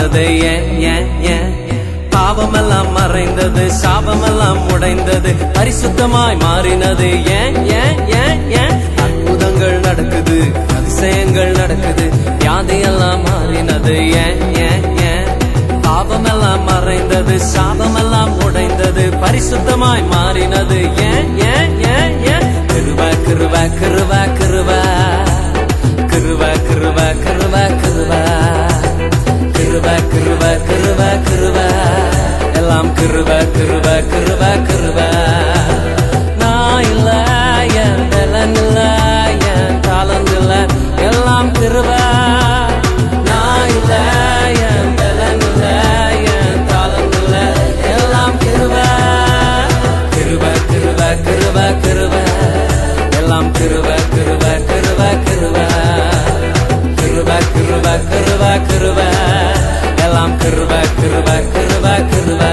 மாறினது ஏன் ஏன் ஏன் பாவமெல்லாம் மறைந்தது சாபமெல்லாம் உடைந்தது பரிசுத்தமாய் மாறினது ஏன் ஏன் ஏன் ஏன் அற்புதங்கள் நடக்குது அதிசயங்கள் நடக்குது வியாதியெல்லாம் மாறினது ஏன் ஏன் ஏன் பாவமெல்லாம் மறைந்தது சாபமெல்லாம் உடைந்தது பரிசுத்தமாய் மாறினது ஏன் ஏன் ஏன் ஏன் கிருபை கிருபை கிருபை கிருபை கிருபை கிருபை கிருபை கிருபை கிருபை கிருபை கிருபை கிருபை எல்லாம் கிருபை கிருபை கிருபை கிருபை நான் இல்ல என் பலன் இல்ல என் தாளம் இல்ல எல்லாம் கிருபை நான் இல்ல என் பலன் இல்ல என் தாளம் இல்ல எல்லாம் கிருபை கிருபை கிருபை கிருபை கிருபை எல்லாம் கிருபை கிருபை கிருபை கிருபை கிருபை கிருபை கிருபை கிருபை எல்லாம் கிருபை கிருபை கிருபை கிருபை